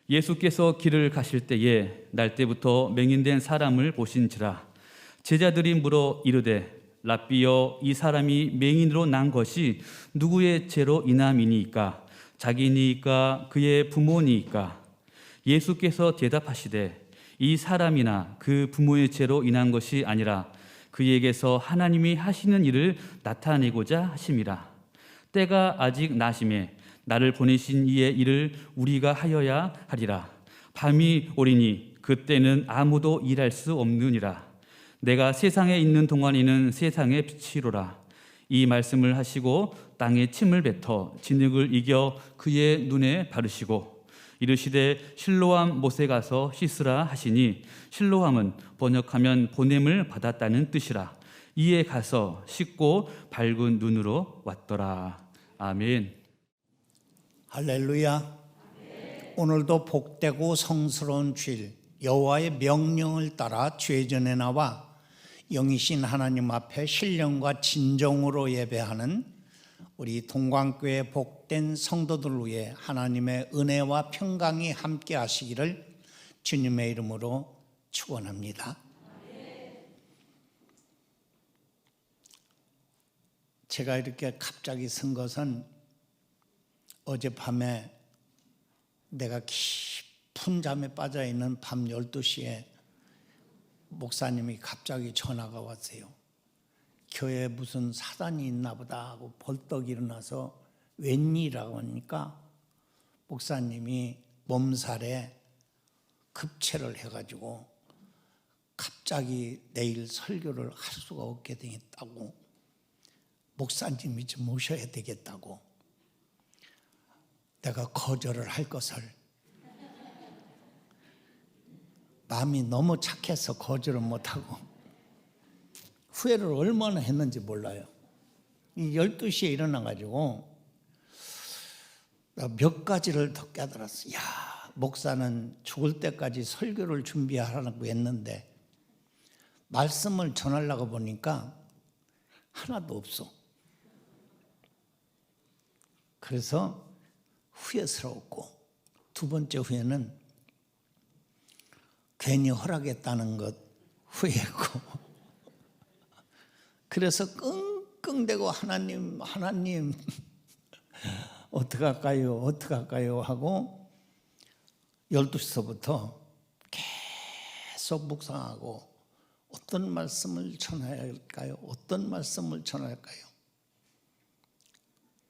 예수께서 길을 가실 때에 날 때부터 맹인된 사람을 보신지라. 제자들이 물어 이르되 랍비여, 이 사람이 맹인으로 난 것이 누구의 죄로 인함이니이까? 자기니이까 그의 부모니이까? 예수께서 대답하시되 이 사람이나 그 부모의 죄로 인한 것이 아니라 그에게서 하나님이 하시는 일을 나타내고자 하심이라. 때가 아직 나심에 나를 보내신 이의 일을 우리가 하여야 하리라. 밤이 오리니 그때는 아무도 일할 수 없느니라. 내가 세상에 있는 동안에는 세상의 빛이로라. 이 말씀을 하시고 땅에 침을 뱉어 진흙을 이겨 그의 눈에 바르시고 이르시되 실로암 못에 가서 씻으라 하시니, 실로암은 번역하면 보냄을 받았다는 뜻이라. 이에 가서 씻고 밝은 눈으로 왔더라. 아멘. 할렐루야. 오늘도 복되고 성스러운 주일, 여호와의 명령을 따라 죄전에 나와 영이신 하나님 앞에 신령과 진정으로 예배하는 우리 동광교회 복된 성도들 위해 하나님의 은혜와 평강이 함께 하시기를 주님의 이름으로 축원합니다. 제가 이렇게 갑자기 쓴 것은 어젯밤에 내가 깊은 잠에 빠져 있는 밤 12시에 목사님이 갑자기 전화가 왔어요. 교회에 무슨 사단이 있나 보다 하고 벌떡 일어나서 웬일이라고 하니까 목사님이 몸살에 급체를 해가지고 갑자기 내일 설교를 할 수가 없게 되겠다고, 목사님이 좀 모셔야 되겠다고. 내가 거절을 할 것을, 마음이 너무 착해서 거절을 못하고 후회를 얼마나 했는지 몰라요. 12시에 일어나가지고 몇 가지를 더 깨달았어요. 야, 목사는 죽을 때까지 설교를 준비하라고 했는데 말씀을 전하려고 보니까 하나도 없어. 그래서 후회스러웠고, 두 번째 후회는 괜히 허락했다는 것 후회했고, 그래서 끙끙대고 하나님 어떡할까요 하고 12시서부터 계속 묵상하고 어떤 말씀을 전해야 할까요?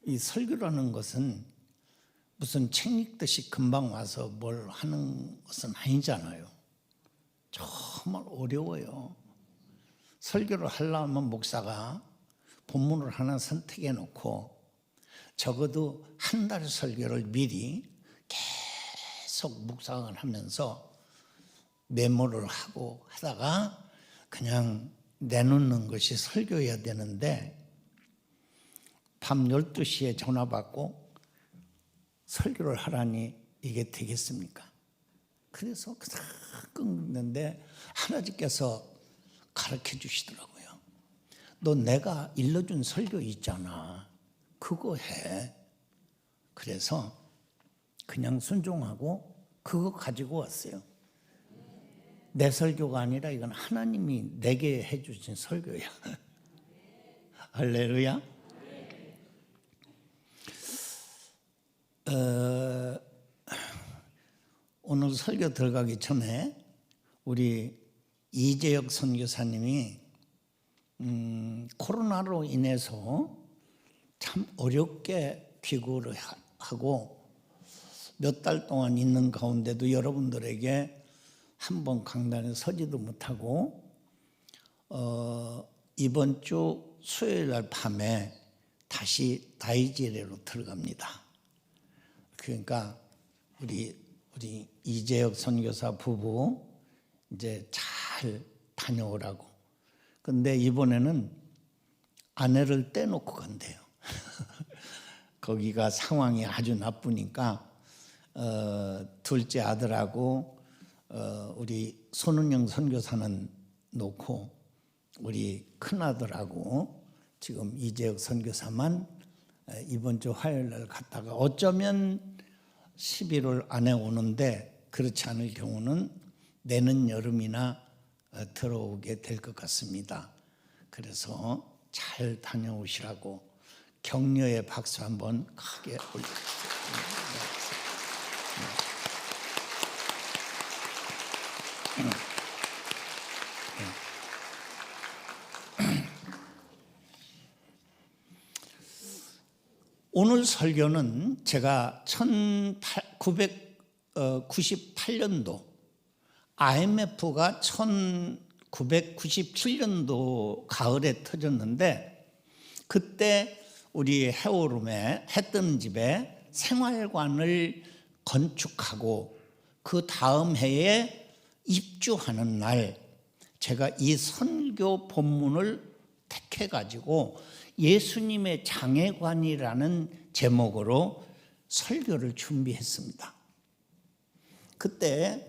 이 설교라는 것은 무슨 책 읽듯이 금방 와서 뭘 하는 것은 아니잖아요. 정말 어려워요. 설교를 하려면 목사가 본문을 하나 선택해 놓고 적어도 한 달 설교를 미리 계속 묵상을 하면서 메모를 하고 하다가 그냥 내놓는 것이 설교해야 되는데, 밤 12시에 전화 받고 설교를 하라니 이게 되겠습니까? 그래서 끊는데 하나님께서 가르쳐 주시더라고요. 너 내가 일러준 설교 있잖아, 그거 해. 그래서 그냥 순종하고 그거 가지고 왔어요. 내 설교가 아니라 이건 하나님이 내게 해주신 설교야. 할렐루야. 오늘 설교 들어가기 전에 우리 이재혁 선교사님이 코로나로 인해서 참 어렵게 귀국을 하고 몇 달 동안 있는 가운데도 여러분들에게 한 번 강단에 서지도 못하고 이번 주 수요일 날 밤에 다시 다이제리로 들어갑니다. 그러니까 우리 이재혁 선교사 부부 이제 잘 다녀오라고. 근데 이번에는 아내를 떼놓고 간대요. 거기가 상황이 아주 나쁘니까 둘째 아들하고 우리 손은영 선교사는 놓고 우리 큰아들하고 지금 이재혁 선교사만 이번 주 화요일 날 갔다가 어쩌면 11월 안에 오는데 그렇지 않을 경우는 내년 여름이나 들어오게 될 것 같습니다. 그래서 잘 다녀오시라고 격려의 박수 한번 크게 올려주세요. 오늘 설교는 제가 1998년도 IMF가 1997년도 가을에 터졌는데 그때 우리 해오름에 해뜨는 집에 생활관을 건축하고 그 다음 해에 입주하는 날 제가 이 선교 본문을 택해 가지고 예수님의 장애관이라는 제목으로 설교를 준비했습니다. 그때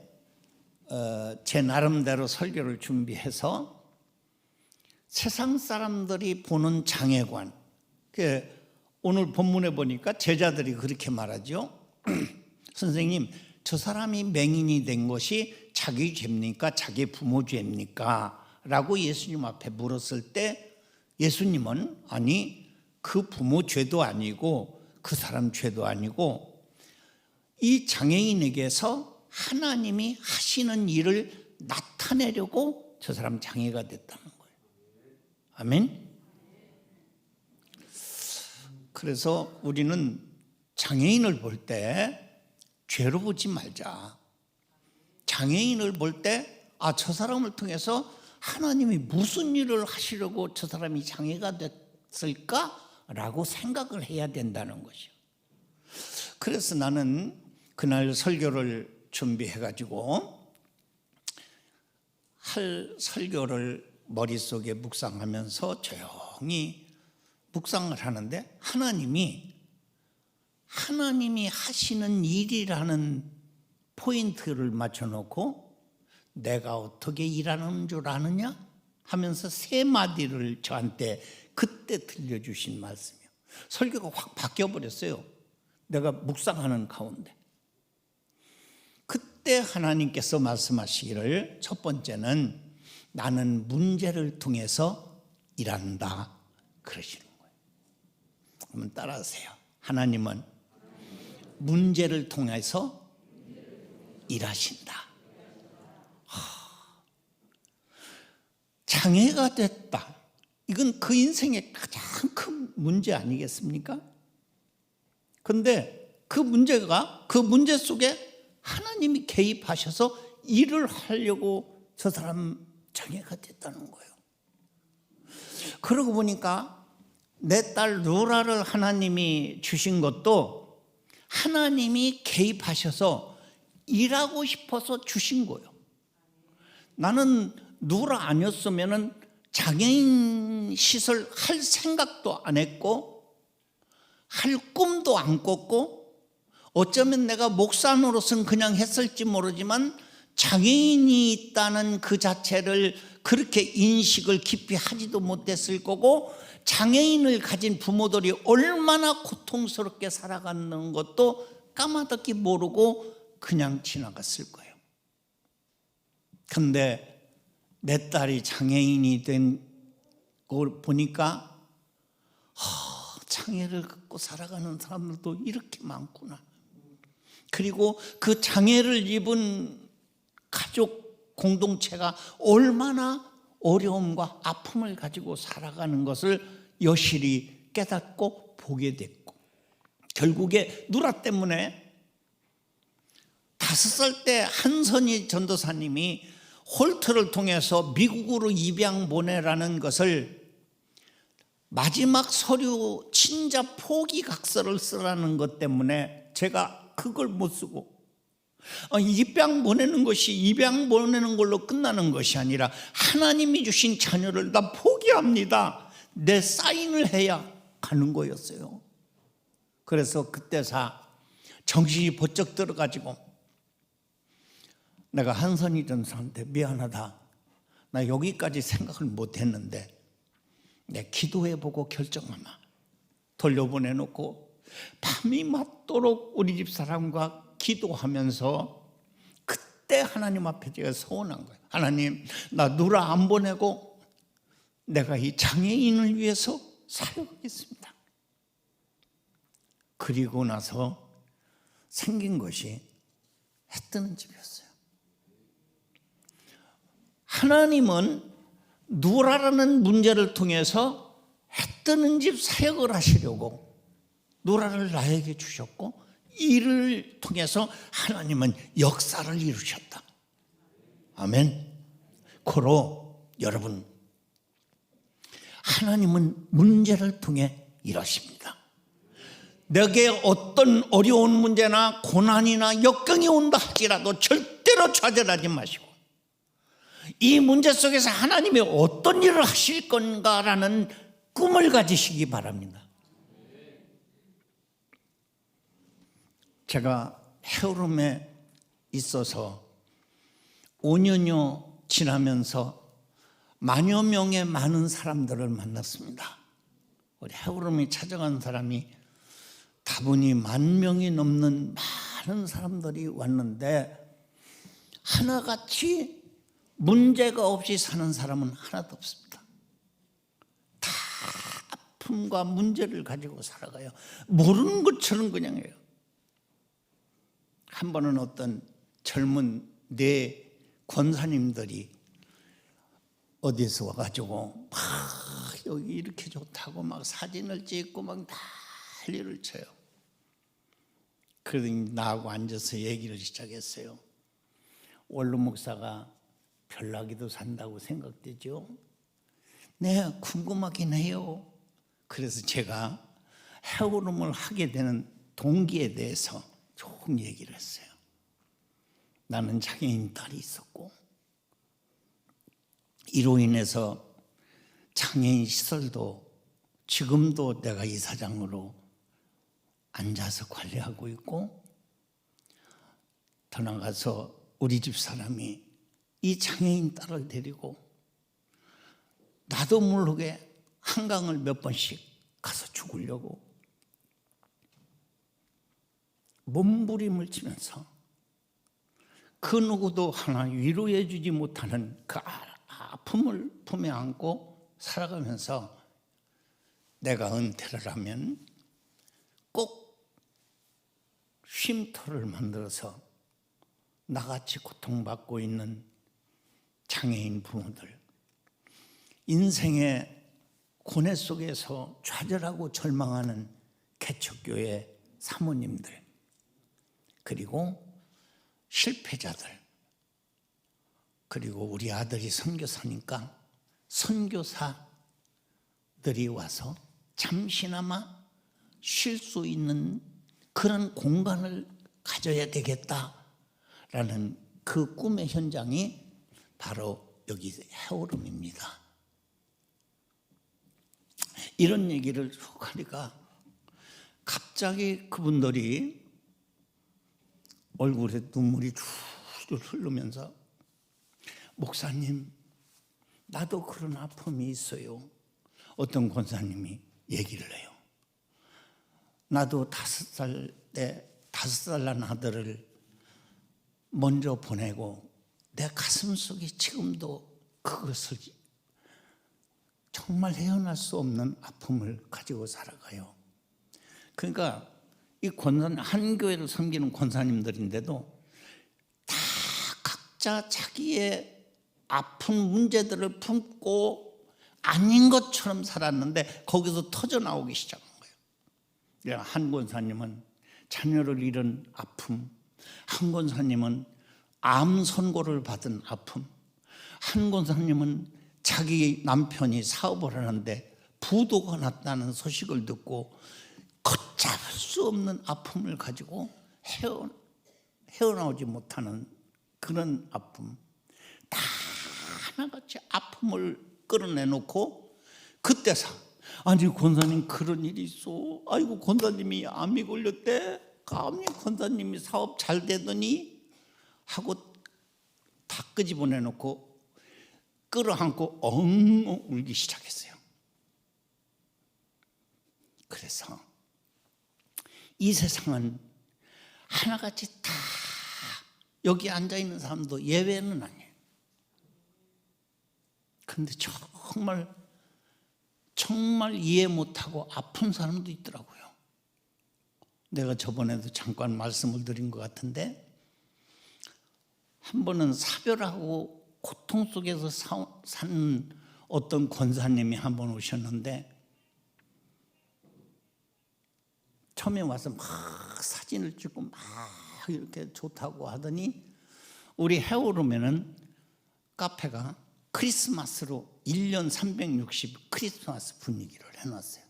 제 나름대로 설교를 준비해서 세상 사람들이 보는 장애관, 오늘 본문에 보니까 제자들이 그렇게 말하죠. 선생님, 저 사람이 맹인이 된 것이 자기 죄입니까? 자기 부모 죄입니까? 라고 예수님 앞에 물었을 때 예수님은 아니, 그 부모 죄도 아니고 그 사람 죄도 아니고 이 장애인에게서 하나님이 하시는 일을 나타내려고 저 사람 장애가 됐다는 거예요. 아멘. 그래서 우리는 장애인을 볼 때 죄로 보지 말자. 장애인을 볼 때 저 사람을 통해서 하나님이 무슨 일을 하시려고 저 사람이 장애가 됐을까라고 생각을 해야 된다는 것이요. 그래서 나는 그날 설교를 준비해가지고 할 설교를 머릿속에 묵상하면서 조용히 묵상을 하는데 하나님이 하시는 일이라는 포인트를 맞춰놓고 내가 어떻게 일하는 줄 아느냐 하면서 세 마디를 저한테 그때 들려주신 말씀이에요. 설교가 확 바뀌어버렸어요. 내가 묵상하는 가운데 그때 하나님께서 말씀하시기를 첫 번째는 나는 문제를 통해서 일한다 그러시는 거예요. 한번 따라하세요. 하나님은 문제를 통해서 일하신다. 장애가 됐다. 이건 그 인생의 가장 큰 문제 아니겠습니까? 그런데 그 문제 속에 하나님이 개입하셔서 일을 하려고 저 사람 장애가 됐다는 거예요. 그러고 보니까 내 딸 루라를 하나님이 주신 것도 하나님이 개입하셔서 일하고 싶어서 주신 거예요. 나는 루라 아니었으면 장애인 시설 할 생각도 안 했고 할 꿈도 안 꿨고 어쩌면 내가 목사노릇은 그냥 했을지 모르지만 장애인이 있다는 그 자체를 그렇게 인식을 깊이 하지도 못했을 거고 장애인을 가진 부모들이 얼마나 고통스럽게 살아가는 것도 까마득히 모르고 그냥 지나갔을 거예요. 근데 내 딸이 장애인이 된 걸 보니까 장애를 갖고 살아가는 사람들도 이렇게 많구나. 그리고 그 장애를 입은 가족 공동체가 얼마나 어려움과 아픔을 가지고 살아가는 것을 여실히 깨닫고 보게 됐고 결국에 누라 때문에 5살 때 한선희 전도사님이 홀트를 통해서 미국으로 입양 보내라는 것을 마지막 서류 친자 포기 각서를 쓰라는 것 때문에 제가 그걸 못 쓰고 입양 보내는 것이 입양 보내는 걸로 끝나는 것이 아니라 하나님이 주신 자녀를 나 포기합니다. 내 사인을 해야 가는 거였어요. 그래서 그때사 정신이 번쩍 들어가지고 내가 한선희 전사한테 미안하다. 나 여기까지 생각을 못했는데 내 기도해보고 결정하마. 돌려보내놓고 밤이 맞도록 우리 집 사람과 기도하면서 그때 하나님 앞에 제가 서원한 거예요. 하나님, 나 누라 안 보내고 내가 이 장애인을 위해서 사역하겠습니다. 그리고 나서 생긴 것이 해 뜨는 집이었어요. 하나님은 누라라는 문제를 통해서 해 뜨는 집 사역을 하시려고 누라를 나에게 주셨고, 이를 통해서 하나님은 역사를 이루셨다. 아멘. 고로 여러분, 하나님은 문제를 통해 일하십니다. 내게 어떤 어려운 문제나 고난이나 역경이 온다 할지라도 절대로 좌절하지 마시고, 이 문제 속에서 하나님이 어떤 일을 하실 건가라는 꿈을 가지시기 바랍니다. 제가 헤어룸에 있어서 5년여 지나면서 만여 명의 많은 사람들을 만났습니다. 우리 헤어룸이 찾아간 사람이 다분히 10,000명이 넘는 많은 사람들이 왔는데, 하나같이 문제가 없이 사는 사람은 하나도 없습니다. 다 아픔과 문제를 가지고 살아가요. 모르는 것처럼 그냥 해요. 한 번은 어떤 젊은 네 권사님들이 어디서 와가지고 막 여기 이렇게 좋다고 막 사진을 찍고 막 난리를 쳐요. 그러더니 나하고 앉아서 얘기를 시작했어요. 원로 목사가 별나기도 산다고 생각되죠? 네, 궁금하긴 해요. 그래서 제가 헤어룸을 하게 되는 동기에 대해서 조금 얘기를 했어요. 나는 장애인 딸이 있었고, 이로 인해서 장애인 시설도 지금도 내가 이사장으로 앉아서 관리하고 있고, 더 나가서 우리 집 사람이 이 장애인 딸을 데리고 나도 모르게 한강을 몇 번씩 가서 죽으려고 몸부림을 치면서 그 누구도 하나 위로해 주지 못하는 그 아픔을 품에 안고 살아가면서 내가 은퇴를 하면 꼭 쉼터를 만들어서 나같이 고통받고 있는 장애인 부모들, 인생의 고뇌 속에서 좌절하고 절망하는 개척교회 사모님들, 그리고 실패자들, 그리고 우리 아들이 선교사니까 선교사들이 와서 잠시나마 쉴 수 있는 그런 공간을 가져야 되겠다라는 그 꿈의 현장이 바로 여기 헤어룸입니다. 이런 얘기를 쭉 하니까 갑자기 그분들이 얼굴에 눈물이 줄줄 흐르면서, 목사님, 나도 그런 아픔이 있어요. 어떤 권사님이 얘기를 해요. 나도 5살 난 아들을 먼저 보내고 내 가슴 속에 지금도 그것을 정말 헤어날 수 없는 아픔을 가지고 살아가요. 그러니까 이 권사님, 한 교회를 섬기는 권사님들인데도 다 각자 자기의 아픈 문제들을 품고 아닌 것처럼 살았는데 거기서 터져 나오기 시작한 거예요. 한 권사님은 자녀를 잃은 아픔, 한 권사님은 암 선고를 받은 아픔, 한 권사님은 자기 남편이 사업을 하는데 부도가 났다는 소식을 듣고 걷잡을 수 없는 아픔을 가지고 헤어나오지 못하는 그런 아픔, 다 하나같이 아픔을 끌어내놓고 그때서, 아니 권사님 그런 일이 있어, 아이고 권사님이 암이 걸렸대, 감히 권사님이 사업 잘 되더니 하고 다 끄집어내놓고 끌어안고 엉엉 울기 시작했어요. 그래서 이 세상은 하나같이 다 여기 앉아 있는 사람도 예외는 아니에요. 그런데 정말 이해 못하고 아픈 사람도 있더라고요. 내가 저번에도 잠깐 말씀을 드린 것 같은데, 한 번은 사별하고 고통 속에서 사는 어떤 권사님이 한 번 오셨는데, 처음에 와서 막 사진을 찍고 막 이렇게 좋다고 하더니, 우리 해오름에는 카페가 크리스마스로 1년 360 크리스마스 분위기를 해놨어요.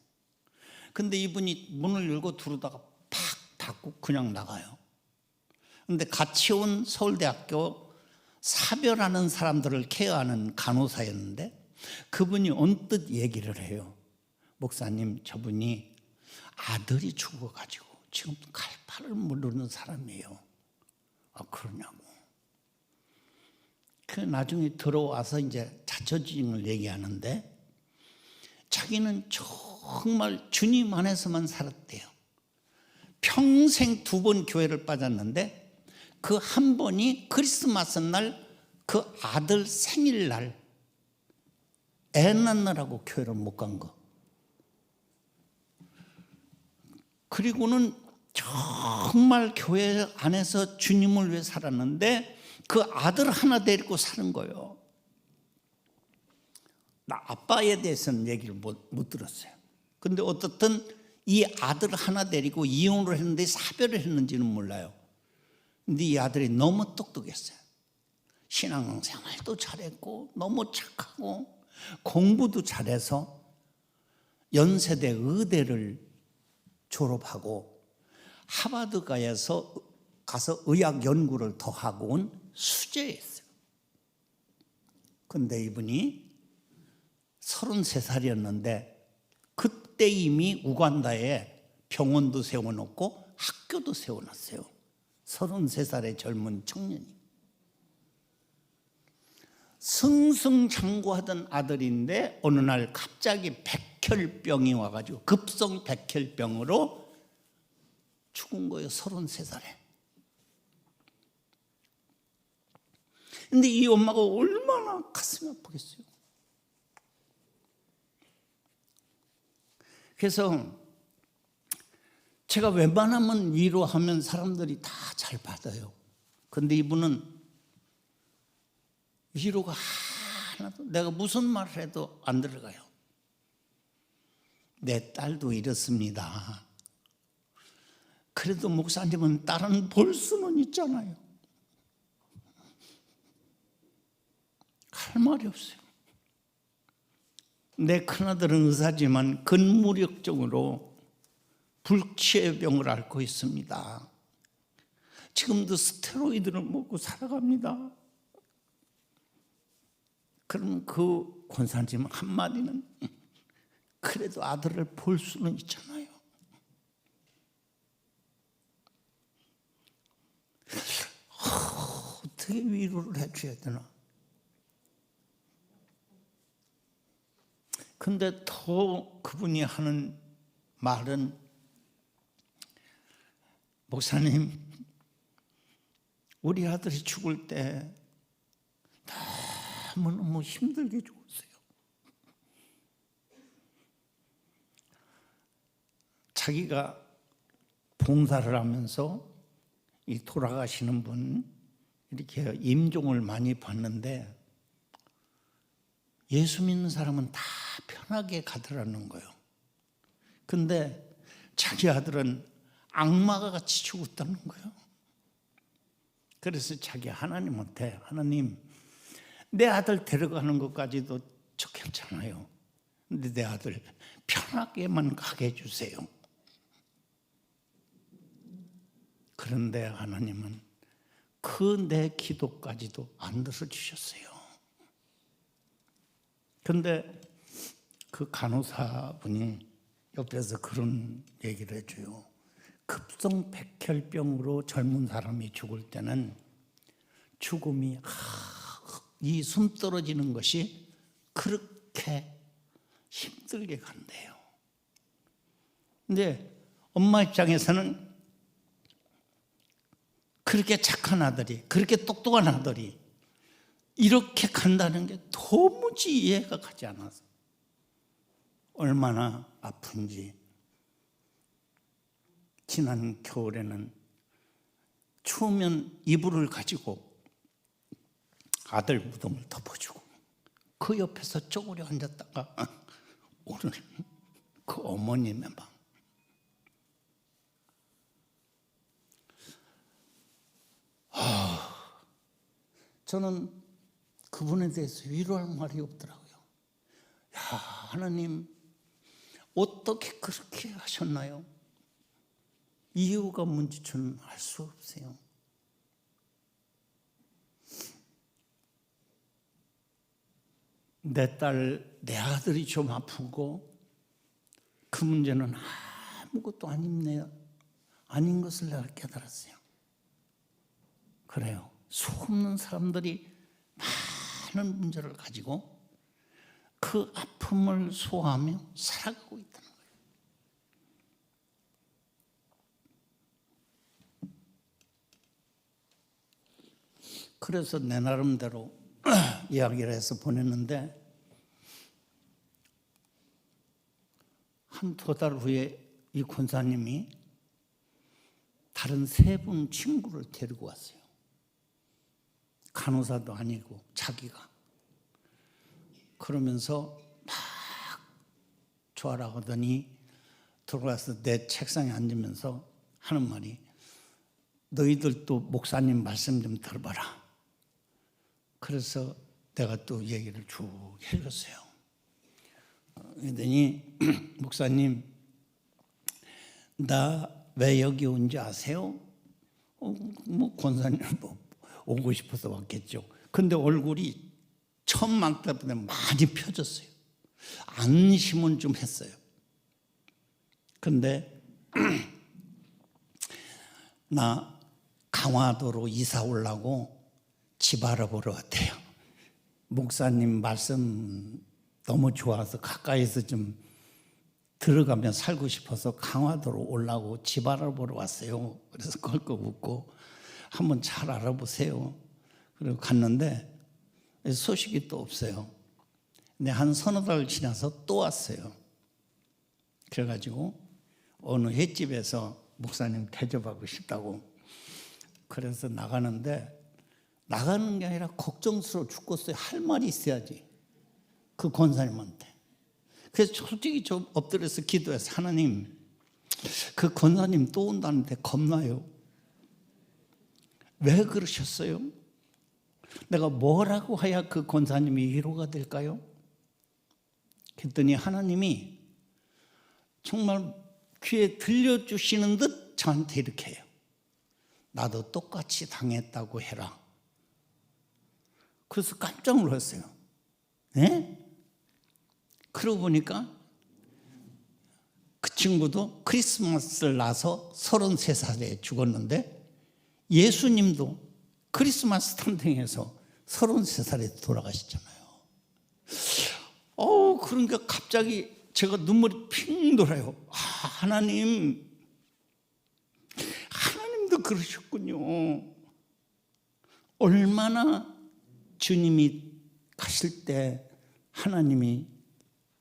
근데 이분이 문을 열고 들어오다가 팍 닫고 그냥 나가요. 근데 같이 온 서울대학교 사별하는 사람들을 케어하는 간호사였는데, 그분이 언뜻 얘기를 해요. 목사님, 저분이 아들이 죽어가지고 지금 갈팔을 모르는 사람이에요. 아, 그러냐고. 그 나중에 들어와서 이제 자처지징을 얘기하는데, 자기는 정말 주님 안에서만 살았대요. 평생 2번 교회를 빠졌는데, 그 한 번이 크리스마스 날 그 아들 생일날 애 낳느라고 교회를 못 간 거. 그리고는 정말 교회 안에서 주님을 위해 살았는데 그 아들 하나 데리고 사는 거예요. 나 아빠에 대해서는 얘기를 못 들었어요. 근데 어떻든 이 아들 하나 데리고 이혼을 했는데 사별을 했는지는 몰라요. 근데 이 아들이 너무 똑똑했어요. 신앙생활도 잘했고 너무 착하고 공부도 잘해서 연세대 의대를 졸업하고 하버드 가서 의학 연구를 더 하고 온 수재였어요. 근데 이분이 33살이었는데 그때 이미 우간다에 병원도 세워놓고 학교도 세워놨어요. 33살의 젊은 청년이. 승승장구하던 아들인데 어느 날 갑자기 백혈병이 와가지고 급성 백혈병으로 죽은 거예요. 33살에. 근데 이 엄마가 얼마나 가슴이 아프겠어요. 그래서 제가 웬만하면 위로하면 사람들이 다 잘 받아요. 근데 이분은 위로가 하나도, 내가 무슨 말을 해도 안 들어가요. 내 딸도 이렇습니다. 그래도 목사님은 딸은 볼 수는 있잖아요. 할 말이 없어요. 내 큰아들은 의사지만 근무력적으로 불치해병을 앓고 있습니다. 지금도 스테로이드를 먹고 살아갑니다. 그러면 그 권사님 한마디는 그래도 아들을 볼 수는 있잖아요. 어떻게 위로를 해줘야 되나? 근데 더 그분이 하는 말은, 목사님, 우리 아들이 죽을 때 너무너무 힘들게 죽었어요. 자기가 봉사를 하면서 이 돌아가시는 분 이렇게 임종을 많이 봤는데 예수 믿는 사람은 다 편하게 가더라는 거예요. 근데 자기 아들은 악마가 같이 죽었다는 거예요. 그래서 자기 하나님한테, 하나님, 내 아들 데려가는 것까지도 괜찮아요. 근데 내 아들 편하게만 가게 해주세요. 그런데 하나님은 그 내 기도까지도 안 들어주셨어요. 근데 그 간호사분이 옆에서 그런 얘기를 해줘요. 급성 백혈병으로 젊은 사람이 죽을 때는 죽음이 이 숨 떨어지는 것이 그렇게 힘들게 간대요. 근데 엄마 입장에서는 그렇게 착한 아들이, 그렇게 똑똑한 아들이 이렇게 간다는 게 도무지 이해가 가지 않아서 얼마나 아픈지. 지난 겨울에는 추우면 이불을 가지고 아들 무덤을 덮어주고 그 옆에서 쪼그려 앉았다가 오늘 그 어머님의 방. 저는 그분에 대해서 위로할 말이 없더라고요. 야, 하나님 어떻게 그렇게 하셨나요? 이유가 뭔지 저는 알 수 없어요. 내 딸, 내 아들이 좀 아프고 그 문제는 아무것도 아닌 것을 내가 깨달았어요. 그래요. 수없는 사람들이 많은 문제를 가지고 그 아픔을 소화하며 살아가고 있다는 거예요. 그래서 내 나름대로 이야기를 해서 보냈는데 한 2달 후에 이 권사님이 다른 3분 친구를 데리고 왔어요. 간호사도 아니고 자기가. 그러면서 막 좋아라 하더니 들어가서 내 책상에 앉으면서 하는 말이 너희들도 목사님 말씀 좀 들어봐라. 그래서 내가 또 얘기를 쭉 해줬어요. 그러더니 목사님 나 왜 여기 온지 아세요? 뭐 권사님 뭐 오고 싶어서 왔겠죠. 근데 얼굴이 처음 만날 때 많이 펴졌어요. 안심은 좀 했어요. 근데 나 강화도로 이사 오려고 집 알아보러 왔대요. 목사님 말씀 너무 좋아서 가까이서 좀 들어가면 살고 싶어서 강화도로 오려고 집 알아보러 왔어요. 그래서 껄껄 웃고 한번 잘 알아보세요. 그리고 갔는데 소식이 또 없어요. 근데 한 3-4달 지나서 또 왔어요. 그래가지고 어느 횟집에서 목사님 대접하고 싶다고. 그래서 나가는데 나가는 게 아니라 걱정스러워 죽겠어요. 할 말이 있어야지. 그 권사님한테. 그래서 솔직히 좀 엎드려서 기도해서 하나님 그 권사님 또 온다는데 겁나요. 왜 그러셨어요? 내가 뭐라고 해야 그 권사님이 위로가 될까요? 그랬더니 하나님이 정말 귀에 들려주시는 듯 저한테 이렇게 해요. 나도 똑같이 당했다고 해라. 그래서 깜짝 놀랐어요. 네? 그러고 보니까 그 친구도 크리스마스를 나서 33살에 죽었는데 예수님도 크리스마스 탄생해서 33살에 돌아가셨잖아요. 그러니까 갑자기 제가 눈물이 핑 돌아요. 하나님도 그러셨군요. 얼마나 주님이 가실 때 하나님이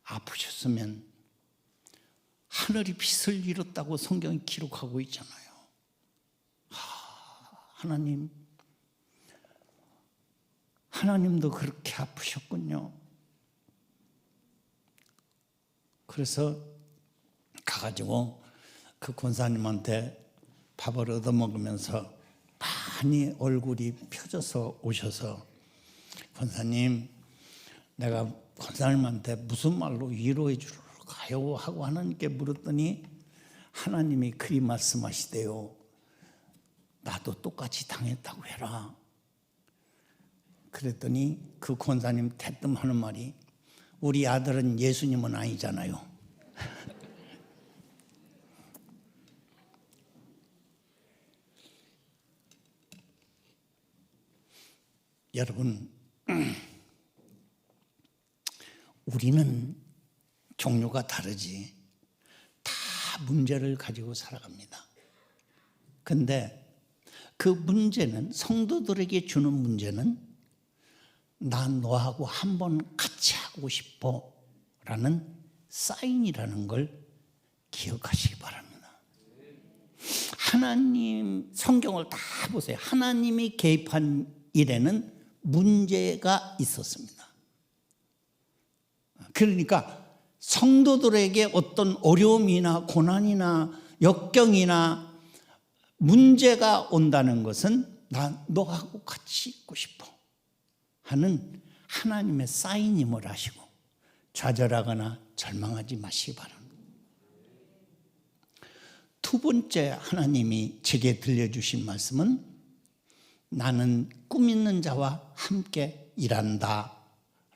아프셨으면 하늘이 빛을 잃었다고 성경이 기록하고 있잖아요. 하나님도 그렇게 아프셨군요. 그래서 가가지고 그 권사님한테 밥을 얻어먹으면서 많이 얼굴이 펴져서 오셔서 권사님 내가 권사님한테 무슨 말로 위로해 줄까요? 하고 하나님께 물었더니 하나님이 그리 말씀하시대요. 나도 똑같이 당했다고 해라. 그랬더니 그 권사님 대뜸 하는 말이 우리 아들은 예수님은 아니잖아요. 여러분, 우리는 종류가 다르지. 다 문제를 가지고 살아갑니다. 근데 그 문제는, 성도들에게 주는 문제는 난 너하고 한번 같이 하고 싶어 라는 사인이라는 걸 기억하시기 바랍니다. 하나님, 성경을 다 보세요. 하나님이 개입한 일에는 문제가 있었습니다. 그러니까 성도들에게 어떤 어려움이나 고난이나 역경이나 문제가 온다는 것은 난 너하고 같이 있고 싶어 하는 하나님의 사인임을 아시고 좌절하거나 절망하지 마시기 바랍니다. 두 번째 하나님이 제게 들려주신 말씀은 나는 꿈 있는 자와 함께 일한다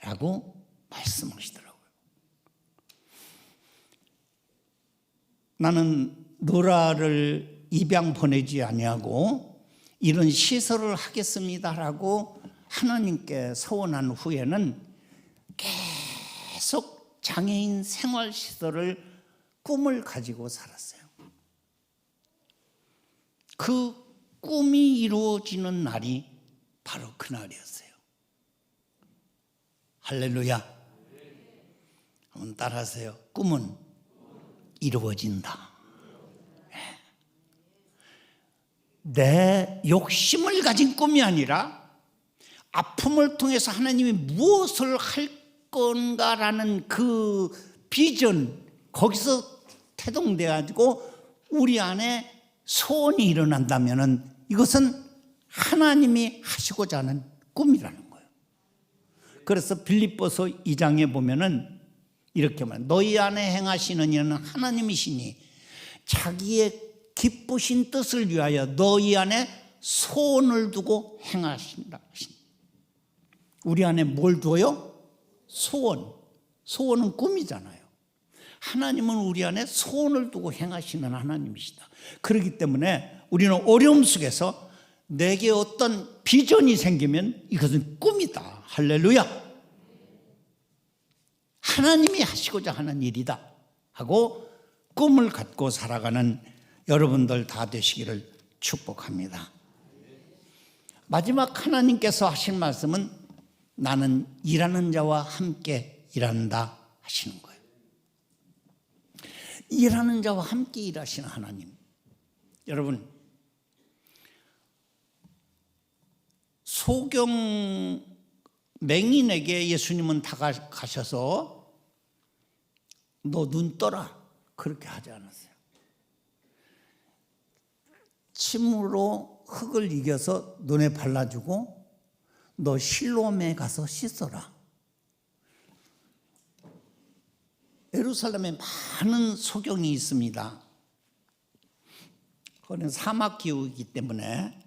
라고 말씀하시더라고요. 나는 노라를 입양 보내지 아니하고 이런 시설을 하겠습니다라고 하나님께 서원한 후에는 계속 장애인 생활시설을 꿈을 가지고 살았어요. 그 꿈이 이루어지는 날이 바로 그날이었어요. 할렐루야. 한번 따라하세요. 꿈은 이루어진다. 내 욕심을 가진 꿈이 아니라 아픔을 통해서 하나님이 무엇을 할 건가라는 그 비전, 거기서 태동돼 가지고 우리 안에 소원이 일어난다면 이것은 하나님이 하시고자 하는 꿈이라는 거예요. 그래서 빌립보서 2장에 보면은 이렇게 말해요. 너희 안에 행하시는 이는 하나님이시니 자기의 기쁘신 뜻을 위하여 너희 안에 소원을 두고 행하신다. 우리 안에 뭘 두어요? 소원. 소원은 꿈이잖아요. 하나님은 우리 안에 소원을 두고 행하시는 하나님이시다. 그렇기 때문에 우리는 어려움 속에서 내게 어떤 비전이 생기면 이것은 꿈이다. 할렐루야. 하나님이 하시고자 하는 일이다 하고 꿈을 갖고 살아가는 여러분들 다 되시기를 축복합니다. 마지막 하나님께서 하신 말씀은 나는 일하는 자와 함께 일한다 하시는 거예요. 일하는 자와 함께 일하시는 하나님. 여러분, 소경 맹인에게 예수님은 다가가셔서 너 눈 떠라 그렇게 하지 않았어요. 침으로 흙을 이겨서 눈에 발라주고 너 실로암에 가서 씻어라. 예루살렘에 많은 소경이 있습니다. 그건 사막 기후이기 때문에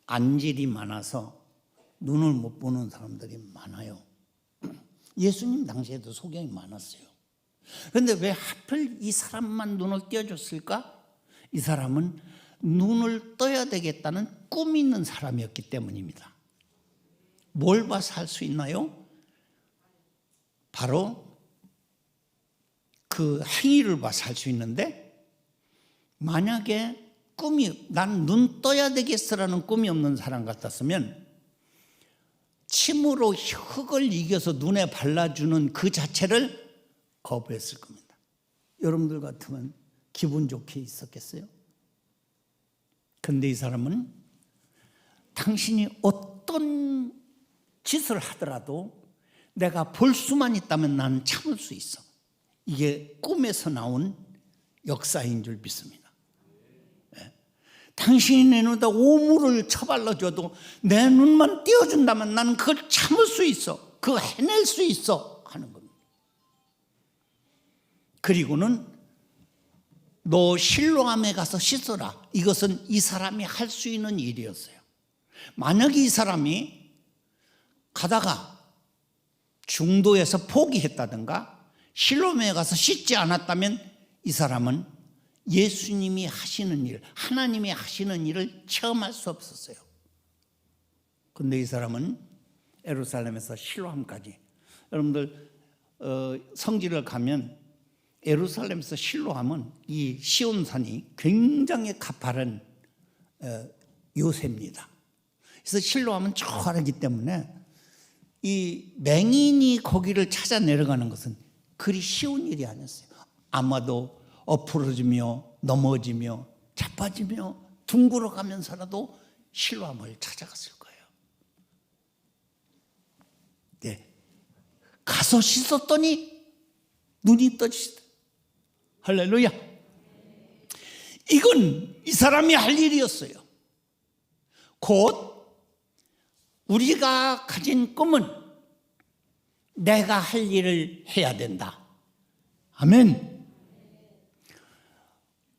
안질이 많아서 눈을 못 보는 사람들이 많아요. 예수님 당시에도 소경이 많았어요. 그런데 왜 하필 이 사람만 눈을 띄워줬을까? 이 사람은 눈을 떠야 되겠다는 꿈이 있는 사람이었기 때문입니다. 뭘 봐서 할 수 있나요? 바로 그 행위를 봐서 할 수 있는데, 만약에 꿈이 난 눈 떠야 되겠어라는 꿈이 없는 사람 같았으면 침으로 흙을 이겨서 눈에 발라주는 그 자체를 거부했을 겁니다. 여러분들 같으면 기분 좋게 있었겠어요? 근데 이 사람은 당신이 어떤 짓을 하더라도 내가 볼 수만 있다면 나는 참을 수 있어. 이게 꿈에서 나온 역사인 줄 믿습니다. 당신이 내 눈에다 오물을 처발라줘도 내 눈만 띄워준다면 나는 그걸 참을 수 있어. 그거 해낼 수 있어 하는 겁니다. 그리고는 너 실로암에 가서 씻어라. 이것은 이 사람이 할 수 있는 일이었어요. 만약에 이 사람이 가다가 중도에서 포기했다든가 실로암에 가서 씻지 않았다면 이 사람은 예수님이 하시는 일, 하나님이 하시는 일을 체험할 수 없었어요. 그런데 이 사람은 예루살렘에서 실로암까지, 여러분들 성지를 가면 예루살렘에서 실로암은 이 시온산이 굉장히 가파른 요새입니다. 그래서 실로암은 저 아래기 때문에 이 맹인이 거기를 찾아 내려가는 것은 그리 쉬운 일이 아니었어요. 아마도 엎어지며 넘어지며 자빠지며 둥그러 가면서라도 실로암을 찾아갔을 거예요. 네. 가서 씻었더니 눈이 떠지시다. 할렐루야. 이건 이 사람이 할 일이었어요. 곧 우리가 가진 꿈은 내가 할 일을 해야 된다. 아멘.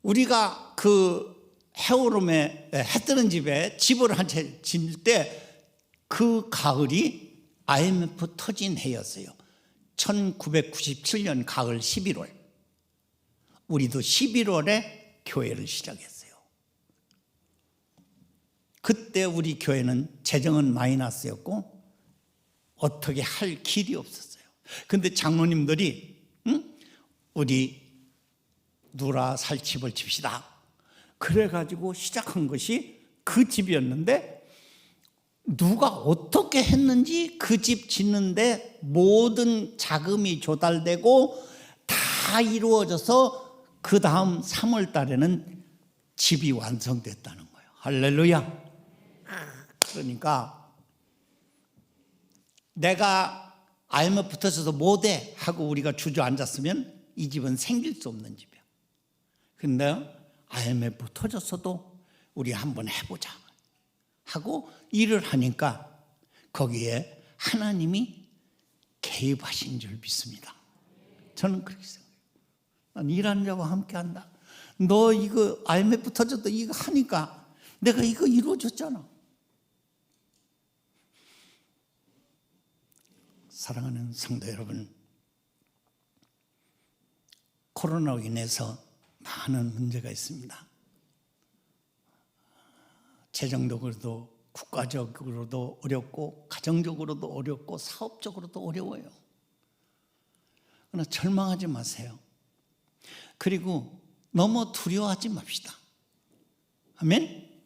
우리가 그 해오름에 해 뜨는 집에 집을 한 채 짓을 때 그 가을이 IMF 터진 해였어요. 1997년 가을 11월. 우리도 11월에 교회를 시작했어요. 그때 우리 교회는 재정은 마이너스였고 어떻게 할 길이 없었어요. 근데 장로님들이 우리 누라 살 집을 칩시다. 그래가지고 시작한 것이 그 집이었는데 누가 어떻게 했는지 그 집 짓는데 모든 자금이 조달되고 다 이루어져서 그 다음 3월 달에는 집이 완성됐다는 거예요. 할렐루야. 그러니까 내가 IMF 터져서 못해 하고 우리가 주저앉았으면 이 집은 생길 수 없는 집이야. 근데 IMF 터졌어도 우리 한번 해보자 하고 일을 하니까 거기에 하나님이 개입하신 줄 믿습니다. 저는 그렇게 생각해요. 난 일하는 자와 함께 한다. 너 이거 IMF 터졌다 이거 하니까 내가 이거 이루어졌잖아. 사랑하는 성도 여러분, 코로나로 인해서 많은 문제가 있습니다. 재정적으로도 국가적으로도 어렵고 가정적으로도 어렵고 사업적으로도 어려워요. 그러나 절망하지 마세요. 그리고 너무 두려워하지 맙시다. 아멘?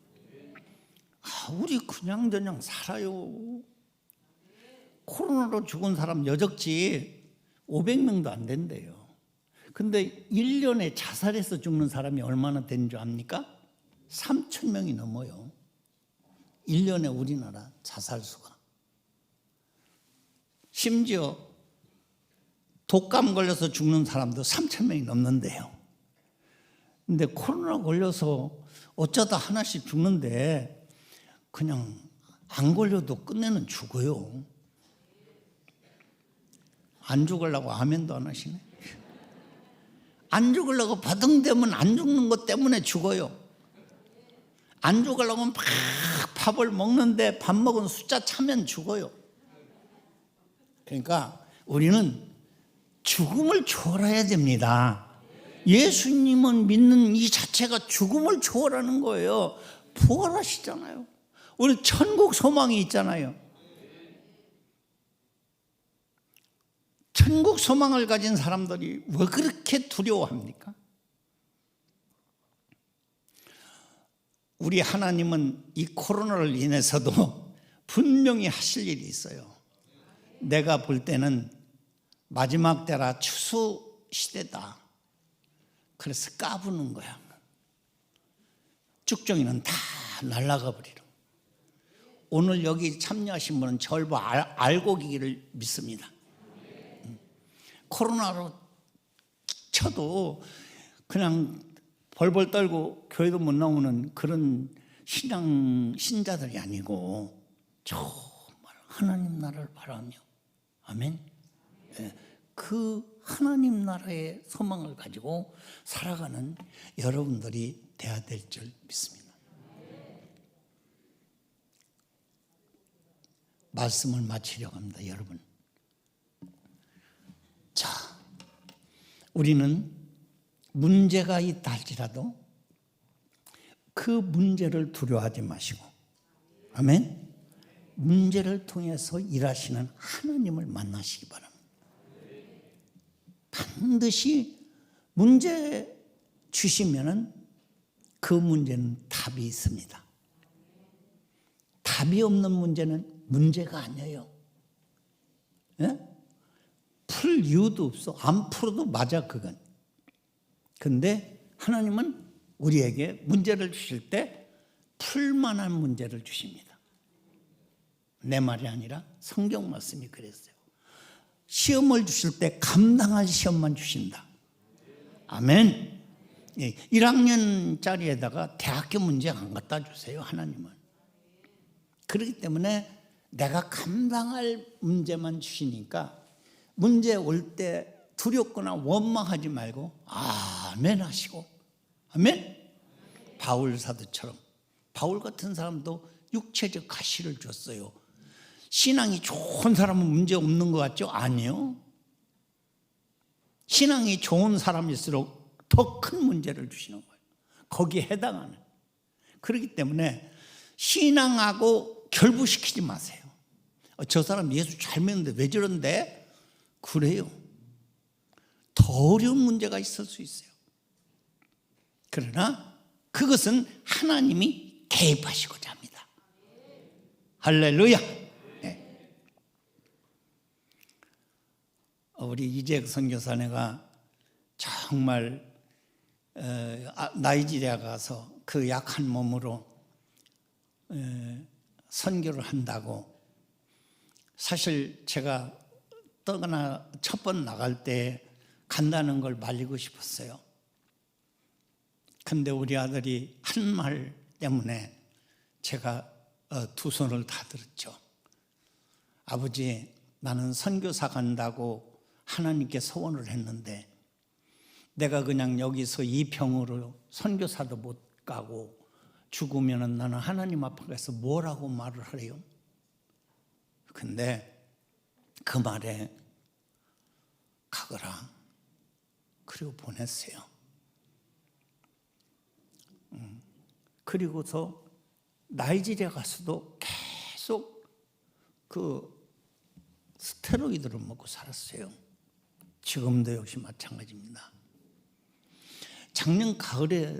우리 그냥저냥 살아요. 코로나로 죽은 사람 여적지 500명도 안 된대요. 근데 1년에 자살해서 죽는 사람이 얼마나 되는 줄 압니까? 3,000명이 넘어요. 1년에 우리나라 자살 수가. 심지어 독감 걸려서 죽는 사람도 3,000명이 넘는데요. 근데 코로나 걸려서 어쩌다 하나씩 죽는데 그냥 안 걸려도 끝내는 죽어요. 안 죽으려고 아멘도 안 하시네. 안 죽으려고 버둥대면 안 죽는 것 때문에 죽어요. 안 죽으려고 막 밥을 먹는데 밥 먹은 숫자 차면 죽어요. 그러니까 우리는 죽음을 초월해야 됩니다. 예수님은 믿는 이 자체가 죽음을 초월하는 거예요. 부활하시잖아요. 우리 천국 소망이 있잖아요. 천국 소망을 가진 사람들이 왜 그렇게 두려워합니까? 우리 하나님은 이 코로나를 인해서도 분명히 하실 일이 있어요. 내가 볼 때는 마지막 때라 추수 시대다. 그래서 까부는 거야. 쭉정이는 다 날아가 버리려. 오늘 여기 참여하신 분은 저를 알고 계기를 믿습니다. 코로나로 쳐도 그냥 벌벌 떨고 교회도 못 나오는 그런 신자들이 아니고 정말 하나님 나라를 바라며, 아멘. 그 하나님 나라의 소망을 가지고 살아가는 여러분들이 돼야 될 줄 믿습니다. 말씀을 마치려고 합니다, 여러분. 자, 우리는 문제가 있다 할지라도 그 문제를 두려워하지 마시고, 아멘. 문제를 통해서 일하시는 하나님을 만나시기 바랍니다. 반드시 문제 주시면은 그 문제는 답이 있습니다. 답이 없는 문제는 문제가 아니에요. 예? 풀 이유도 없어. 안 풀어도 맞아, 그건. 근데 하나님은 우리에게 문제를 주실 때 풀만한 문제를 주십니다. 내 말이 아니라 성경 말씀이 그랬어요. 시험을 주실 때 감당할 시험만 주신다. 아멘. 1학년짜리에다가 대학교 문제 안 갖다 주세요, 하나님은. 그렇기 때문에 내가 감당할 문제만 주시니까 문제 올 때 두렵거나 원망하지 말고 아멘 하시고, 아멘. 바울 사도처럼, 바울 같은 사람도 육체적 가시를 줬어요. 신앙이 좋은 사람은 문제 없는 것 같죠? 아니요. 신앙이 좋은 사람일수록 더 큰 문제를 주시는 거예요. 거기에 해당하는. 그렇기 때문에 신앙하고 결부시키지 마세요. 저 사람 예수 잘 믿는데 왜 저런데? 그래요. 더 어려운 문제가 있을 수 있어요. 그러나 그것은 하나님이 개입하시고자 합니다. 할렐루야. 네. 우리 이재혁 선교사네가 정말 나이지리아 가서 그 약한 몸으로 선교를 한다고. 사실 제가 떠나 첫 번 나갈 때 간다는 걸 말리고 싶었어요. 근데 우리 아들이 한 말 때문에 제가 두 손을 다 들었죠. 아버지, 나는 선교사 간다고 하나님께 소원을 했는데 내가 그냥 여기서 이 병으로 선교사도 못 가고 죽으면 나는 하나님 앞에 가서 뭐라고 말을 하래요? 근데 그 말에 가거라. 그리고 보냈어요. 그리고서 나이지리아 가서도 계속 그 스테로이드를 먹고 살았어요. 지금도 역시 마찬가지입니다. 작년 가을에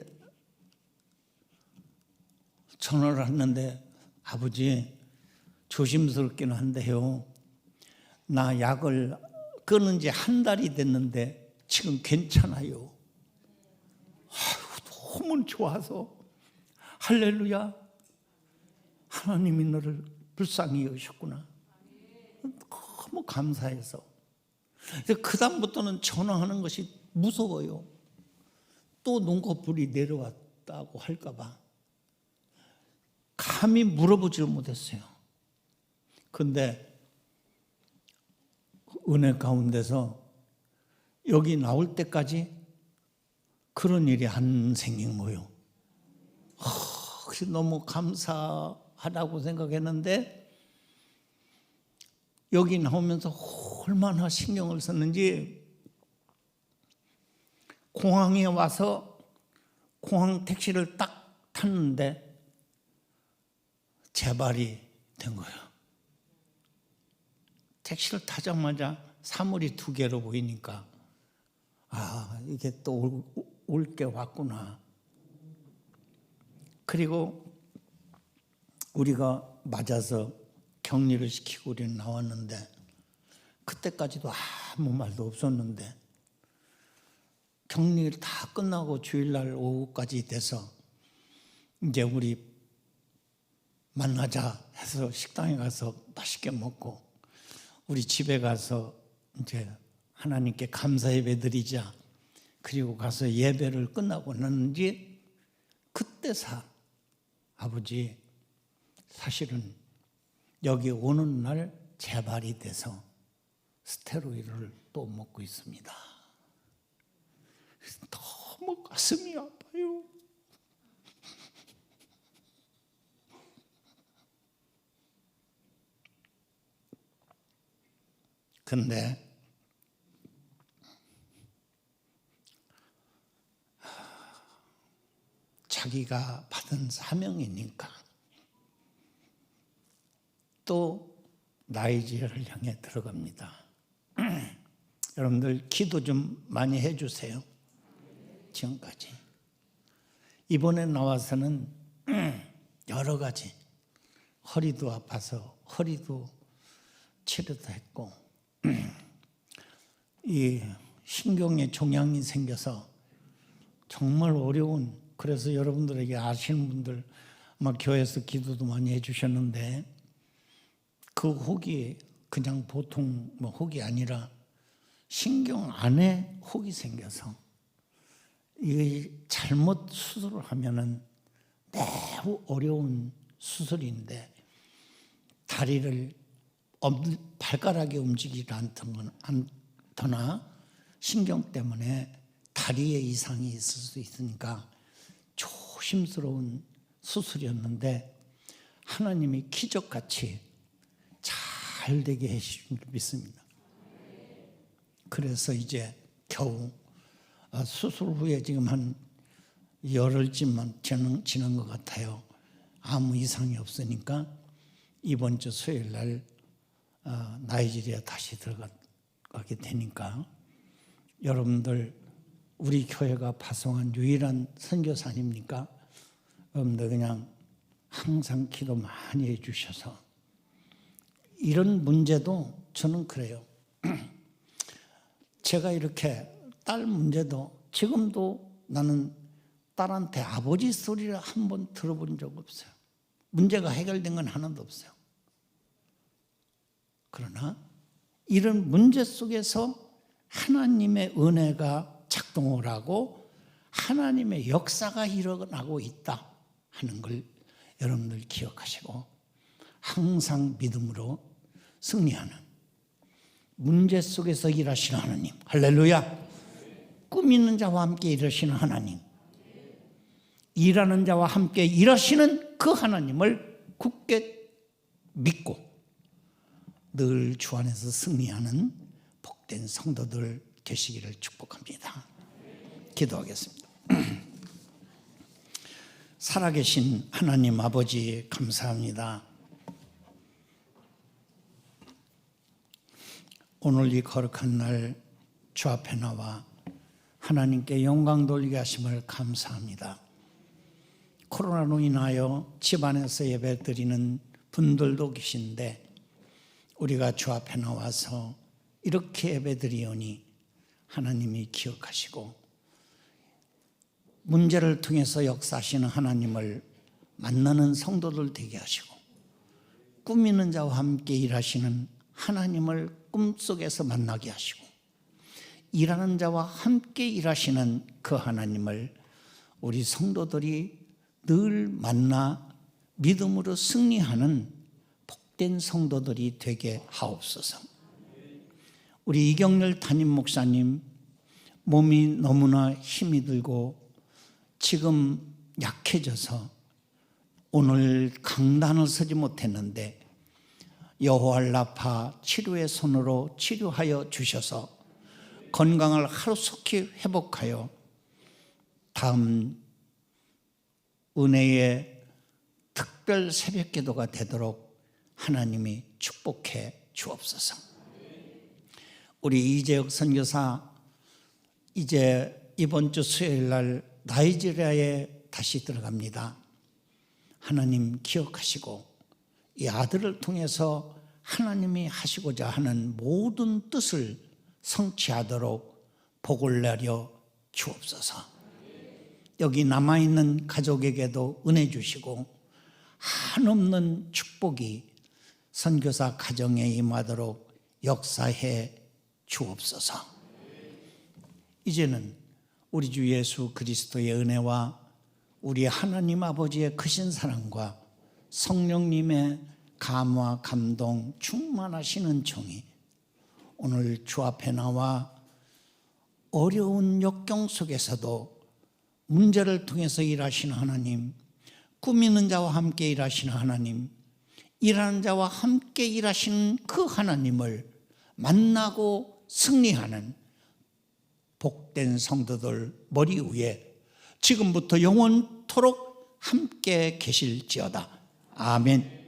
전화를 했는데 아버지 조심스럽긴 한데요. 나 약을 끊은 지 한 달이 됐는데 지금 괜찮아요. 아유, 너무 좋아서 할렐루야. 하나님이 너를 불쌍히 여기셨구나. 너무 감사해서. 그 다음부터는 전화하는 것이 무서워요. 또 눈꺼풀이 내려왔다고 할까 봐. 감히 물어보질 못했어요. 근데 은혜 가운데서 여기 나올 때까지 그런 일이 안 생긴 거예요. 너무 감사하다고 생각했는데 여기 나오면서 얼마나 신경을 썼는지 공항에 와서 공항 택시를 딱 탔는데 재발이 된 거예요. 택시를 타자마자 사물이 두 개로 보이니까 이게 또 올 게 왔구나. 그리고 우리가 맞아서 격리를 시키고 우리는 나왔는데 그때까지도 아무 말도 없었는데 격리를 다 끝나고 주일날 오후까지 돼서 이제 우리 만나자 해서 식당에 가서 맛있게 먹고 우리 집에 가서 이제 하나님께 감사 예배 드리자. 그리고 가서 예배를 끝나고 났는지 그때서 아버지 사실은 여기 오는 날 재발이 돼서 스테로이드를 또 먹고 있습니다. 너무 가슴이 아파요. 근데 자기가 받은 사명이니까 또 나이지리아를 향해 들어갑니다. 여러분들 기도 좀 많이 해주세요. 지금까지. 이번에 나와서는 여러 가지 허리도 아파서 허리도 치료도 했고 이 신경에 종양이 생겨서 정말 어려운, 그래서 여러분들에게 아시는 분들 아마 교회에서 기도도 많이 해주셨는데 그 혹이 그냥 보통 혹이 아니라 신경 안에 혹이 생겨서 이 잘못 수술을 하면은 매우 어려운 수술인데 다리를 발가락이 움직이지 않거나 신경 때문에 다리에 이상이 있을 수 있으니까 조심스러운 수술이었는데 하나님이 기적같이 잘 되게 해주신 줄 믿습니다. 그래서 이제 겨우 수술 후에 지금 한 열흘쯤만 지난 것 같아요. 아무 이상이 없으니까 이번 주 수요일 날 나이지리아 다시 들어가게 되니까 여러분들 우리 교회가 파송한 유일한 선교사님이니까 여러분들 그냥 항상 기도 많이 해주셔서 이런 문제도 저는 그래요. 제가 이렇게 딸 문제도 지금도 나는 딸한테 아버지 소리를 한 번 들어본 적 없어요. 문제가 해결된 건 하나도 없어요. 그러나 이런 문제 속에서 하나님의 은혜가 작동을 하고 하나님의 역사가 일어나고 있다 하는 걸 여러분들 기억하시고 항상 믿음으로 승리하는, 문제 속에서 일하시는 하나님, 할렐루야. 꿈 있는 자와 함께 일하시는 하나님, 일하는 자와 함께 일하시는 그 하나님을 굳게 믿고 늘 주 안에서 승리하는 복된 성도들 되시기를 축복합니다. 기도하겠습니다. 살아계신 하나님 아버지 감사합니다. 오늘 이 거룩한 날 주 앞에 나와 하나님께 영광 돌리게 하심을 감사합니다. 코로나로 인하여 집안에서 예배 드리는 분들도 계신데 우리가 주 앞에 나와서 이렇게 예배 드리오니 하나님이 기억하시고 문제를 통해서 역사하시는 하나님을 만나는 성도들 되게 하시고 꿈 있는 자와 함께 일하시는 하나님을 꿈속에서 만나게 하시고 일하는 자와 함께 일하시는 그 하나님을 우리 성도들이 늘 만나 믿음으로 승리하는 복된 성도들이 되게 하옵소서. 우리 이경렬 담임 목사님 몸이 너무나 힘이 들고 지금 약해져서 오늘 강단을 서지 못했는데 여호와 라파 치료의 손으로 치료하여 주셔서 건강을 하루속히 회복하여 다음 은혜의 특별 새벽기도가 되도록 하나님이 축복해 주옵소서. 우리 이재혁 선교사 이제 이번 주 수요일 날 나이지리아에 다시 들어갑니다. 하나님 기억하시고 이 아들을 통해서 하나님이 하시고자 하는 모든 뜻을 성취하도록 복을 내려 주옵소서. 여기 남아있는 가족에게도 은혜 주시고 한없는 축복이 선교사 가정에 임하도록 역사해 주옵소서. 이제는 우리 주 예수 그리스도의 은혜와 우리 하나님 아버지의 크신 사랑과 성령님의 감화 감동 충만하시는 종이 오늘 주 앞에 나와 어려운 역경 속에서도 문제를 통해서 일하시는 하나님, 꿈 있는 자와 함께 일하시는 하나님, 일하는 자와 함께 일하시는 그 하나님을 만나고 승리하는 복된 성도들 머리 위에 지금부터 영원토록 함께 계실지어다. 아멘.